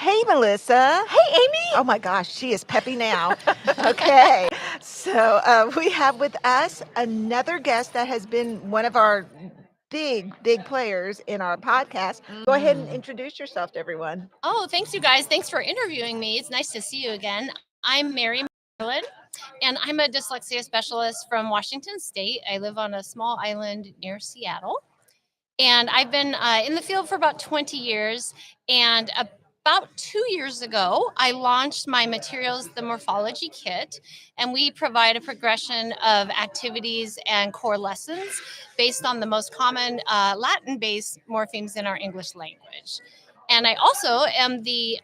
Hey, Melissa. Hey, Amy. Oh my gosh, she is peppy now. Okay, so we have with us another guest that has been one of our big players in our podcast. Go ahead and introduce yourself to everyone. Oh, thanks, you guys. Thanks for interviewing me. It's nice to see you again. I'm Mary McFarlin, and I'm a dyslexia specialist from Washington State. I live on a small island near Seattle, and I've been in the field for about 20 years. And about 2 years ago, I launched my Materials, the Morphology Kit, and we provide a progression of activities and core lessons based on the most common Latin-based morphemes in our English language. And I also am the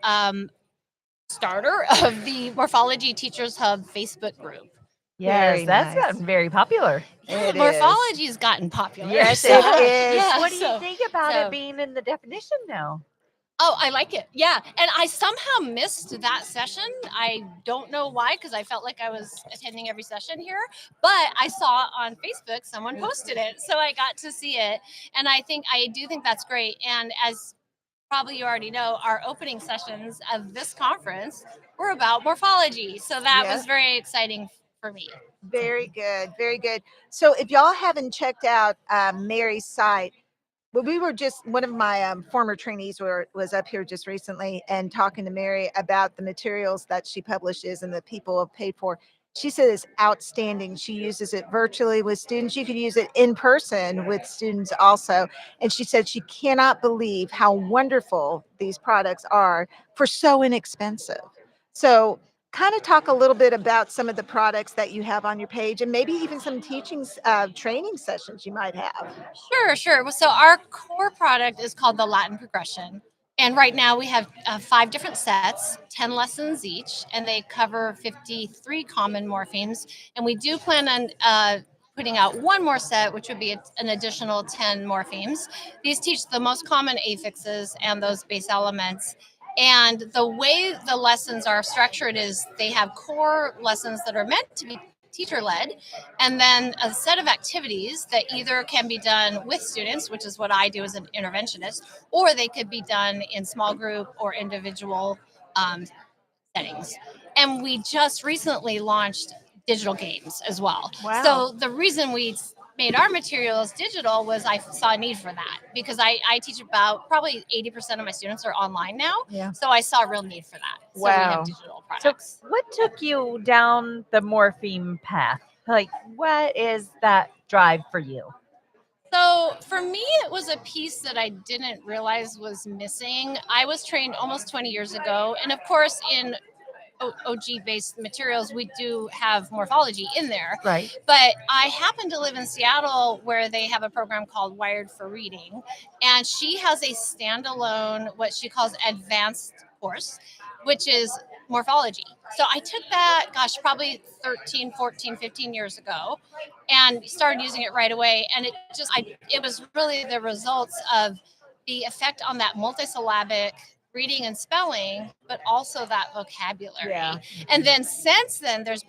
starter of the Morphology Teachers Hub Facebook group. Yes, that's nice. gotten very popular. It Morphology has gotten popular. Yes, So, it is. yeah, What do you so- think about so- it being in the definition now? Oh, I like it. Yeah. And I somehow missed that session. I don't know why, because I felt like I was attending every session here. But I saw on Facebook someone posted it. So I got to see it. And I do think that's great. And as probably you already know, our opening sessions of this conference were about morphology. So that Yeah. was very exciting for me. Very good, very good. So if y'all haven't checked out Mary's site, well, we were just one of my former trainees was up here just recently and talking to Mary about the materials that she publishes and that people have paid for. She said it's outstanding. She uses it virtually with students. You could use it in person with students also. And she said she cannot believe how wonderful these products are for so inexpensive. So kind of talk a little bit about some of the products that you have on your page and maybe even some training sessions you might have. Sure. So our core product is called the Latin Progression. And right now we have 5 different sets, 10 lessons each, and they cover 53 common morphemes. And we do plan on putting out one more set, which would be an additional 10 morphemes. These teach the most common affixes and those base elements. And the way the lessons are structured is they have core lessons that are meant to be teacher-led, and then a set of activities that either can be done with students, which is what I do as an interventionist, or they could be done in small group or individual settings. And we just recently launched digital games as well. Wow. So the reason we made our materials digital was I saw a need for that, because I teach about probably 80% of my students are online now. Yeah. So I saw a real need for that. So we Wow. have digital products. So, what took you down the morpheme path? Like, what is that drive for you? So for me, it was a piece that I didn't realize was missing. I was trained almost 20 years ago. And of course, in OG-based materials, we do have morphology in there. Right. But I happen to live in Seattle, where they have a program called Wired for Reading. And she has a standalone, what she calls advanced course, which is morphology. So I took that, probably 13, 14, 15 years ago, and started using it right away. And it was really the results of the effect on that multisyllabic reading and spelling, but also that vocabulary. Yeah. And then since then, there's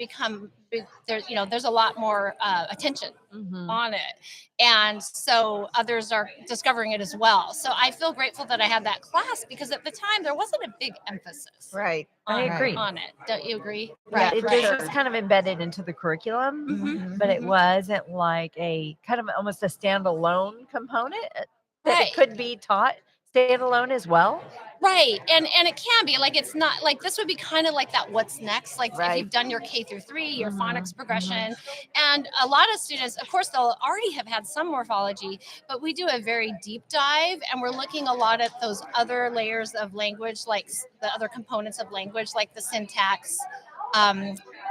a lot more attention on it. And so others are discovering it as well. So I feel grateful that I had that class, because at the time there wasn't a big emphasis Right. I agree. on it. Don't you agree? Yeah, It right. just was kind of embedded into the curriculum, Mhm. but it wasn't like a kind of almost a standalone component that Right. it could be taught standalone as well. Right. And it can be like, it's not like, this would be kind of like that what's next, like Right. if you've done your K-3, your Mhm, phonics progression. And a lot of students, of course, they'll already have had some morphology, but we do a very deep dive, and we're looking a lot at those other layers of language, like the other components of language, like the syntax,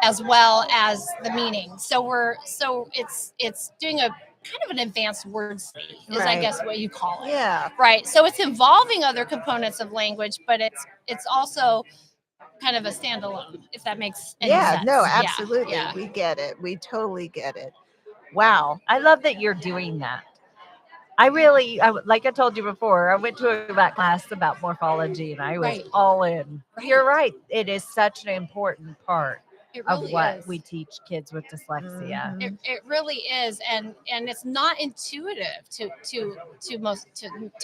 as well as the meaning. So it's doing a kind of an advanced word study is I Right. guess what you call it. Yeah. Right. So it's involving other components of language, but it's also kind of a standalone, if that makes any Yeah. sense. No, Yeah, absolutely. yeah. We get it. We totally get it. Wow. I love that you're doing that. Like I told you before, I went to that class about morphology and I was Right. all in. Right. You're right. It is such an important part It of really what is. we teach kids with dyslexia. Mhm. It really is, and it's not intuitive to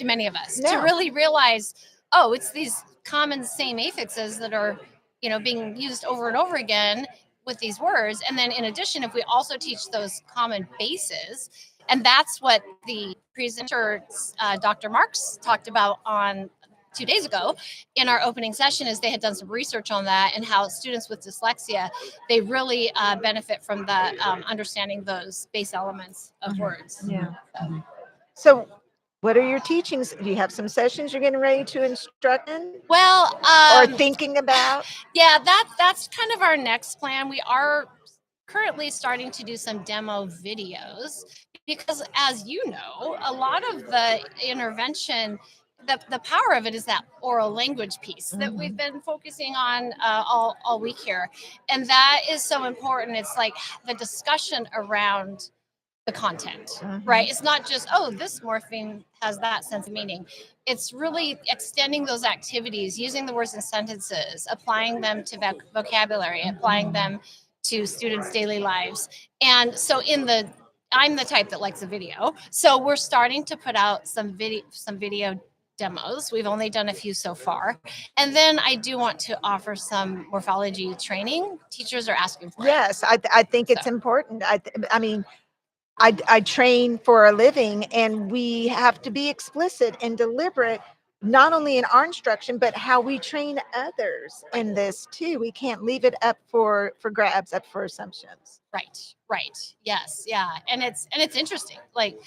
many of us to No. really realize, oh, it's these common same affixes that are, being used over and over again with these words. And then in addition, if we also teach those common bases, and that's what the presenter, Dr. Marks, talked about on 2 days ago in our opening session, is they had done some research on that and how students with dyslexia, they really benefit from the understanding those base elements of words. Yeah. So what are your teachings? Do you have some sessions you're getting ready to instruct in Well, or thinking about? yeah, that's kind of our next plan. We are currently starting to do some demo videos because, as you know, a lot of the intervention, the power of it is that oral language piece that we've been focusing on all week here. And that is so important. It's like the discussion around the content, right? It's not just, oh, this morpheme has that sense of meaning. It's really extending those activities, using the words in sentences, applying them to vocabulary, applying them to students' daily lives. And so I'm the type that likes a video. So we're starting to put out some video demos. We've only done a few so far. And then I do want to offer some morphology training. Teachers are asking for it. Yes, I think it's important. I mean, I train for a living, and we have to be explicit and deliberate, not only in our instruction, but how we train others in this too. We can't leave it up for grabs, up for assumptions. Right. Yes. Yeah. And it's interesting. Like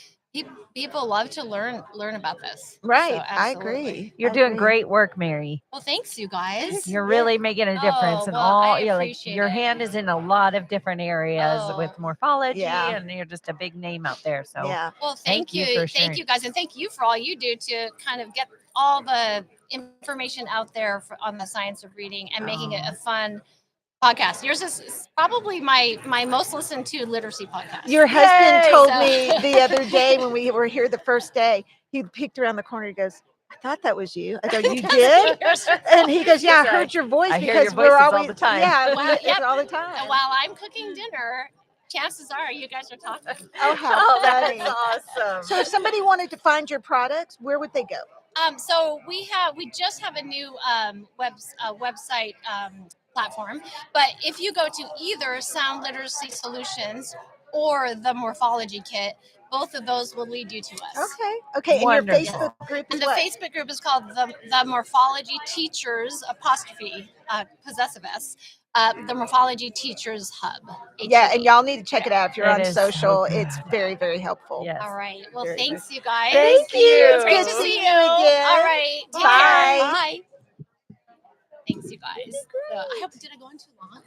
people love to learn about this. Right. So, I absolutely. agree. You're I doing agree. great work, Mary. Well, thanks you guys. You're really making a difference, and well, all I you're like appreciate your it. hand is in a lot of different areas Oh. with morphology, Yeah. and you're just a big name out there. So Yeah. Well, Thank thank you you. for Thank sharing. you guys. And thank you for all you do to kind of get all the information out there on the science of reading and making it a fun podcast. Yours is probably my most listened to literacy podcast. Your husband Yay! told So- me the other day when we were here the first day, he peeked around the corner. He goes, I thought that was you. I go, you did? And he goes, yeah, I heard your voice I hear because your we're voices all always the time. Yeah, Well, it's yep. all the time. And while I'm cooking dinner, chances are you guys are talking. Oh, how Oh, funny. that's awesome. So if somebody wanted to find your products, where would they go? So we just have a new website platform, but if you go to either Sound Literacy Solutions or the Morphology Kit, both of those will lead you to us. Okay. And your Wonderful. Facebook group is And the what? Facebook group is called the Morphology Teachers possessive S, the Morphology Teachers Hub. Yeah, HUB. and y'all need to check it out if you're It on is so social. good. It's very, very helpful. Yes. All right. Well, Very thanks, you guys. Thank you. It's great Good to to see see you. you again. All right. Take Bye. care. Bye. Thanks, you guys. I hope, did I go on too long?